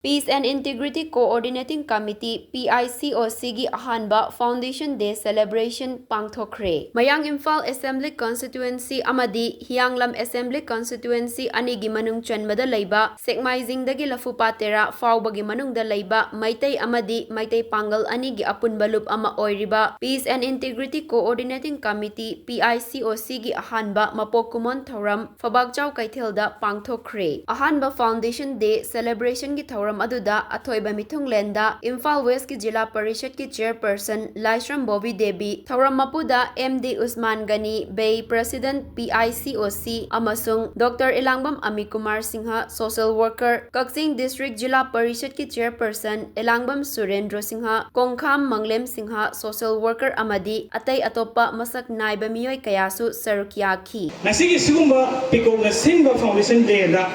Peace and Integrity Coordinating Committee PICOC gi Ahanba Foundation Day Celebration Pangthokkhre Mayang Imphal Assembly Constituency amadi Hianglam Assembly Constituency anigi manung chanmada leiba Sekmaijing dagi Lafupatera Faubagi manungda leiba Maitai amadi Maitai Pangal anigi apunbalup ama oiriba Peace and Integrity Coordinating Committee PICOC gi Ahanba Mapokumon Touram Fabagchau Kaithelda Pangthokkhre Ahanba Foundation Day Celebration gi Touram aduda athoiba mithunglenda Imphal West ki Jilla Parishad ki Chairperson Laisram Bobby Devi Touram Mapuda MD Usman Gani Bay President PICOC amasung Dr. Elangbam Amikumar Singha Social Worker Kakching District Jilla Parishad ki Chairperson Elangbam Surendra Singha Kongkham Manglem Singha Social Worker amadi atai atopa masak naiba miyoi kayasu sarukyaki nasigi sigumba pikona simba foundation day da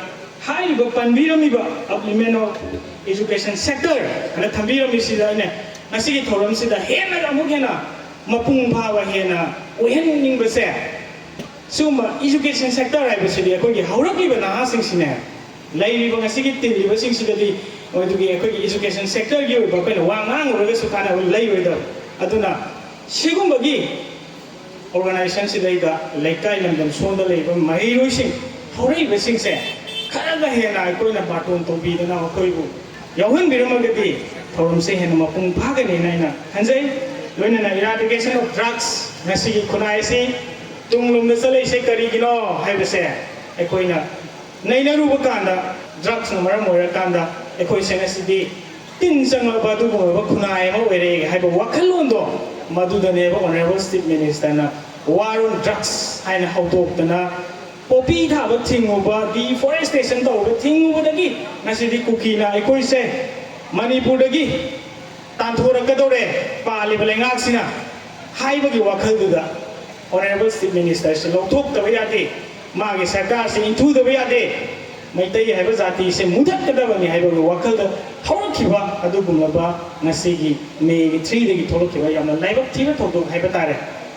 haiba panbiramiba upliftment of education sector ana thambirami sida ne nasigi thoram sida hena amuk hena mapung phawa hena ohen ningba se suma education sector aiba sidi akoi haurakiba na sing sine lairiba ngasigi tiliba sing sida di odugi akoi education sector gi ba kana wangang uraga sukana lairoida aduna sigumba gi organization sida ida laikai lamdam sonda leiba mahiroi sing hauraiba sing se kharaga hena aikoina baton tobi dana akoibu yauhan biramagadi thorum se hena mapung phagani naina hanjai loina na eradication of drugs nasigi khunai se tunglum na salai se karigino haibase aikoina naina ruba kanda drugs na maram oira kanda aikoi se nasidi tin sangla badu bo khunai ma oire haiba wakhalondo madudane ba honorable chief minister na war on drugs haina haudok dana Popi thaba thinguba deforestation tawba thinguba dagi nasidi kukina aikoi se Manipur dagi tanthorakadoре paliba lengak sina haibagi wakhal duda honorable chief minister se lokthok taba yade magi sarkar se inthu daba yade maitai haiba jati se mudak kadabani haibagi wakhal da thorakhiba adugumaba nasigi May 3 dagi thorokhiba yamna laibak thiba thodok haiba tare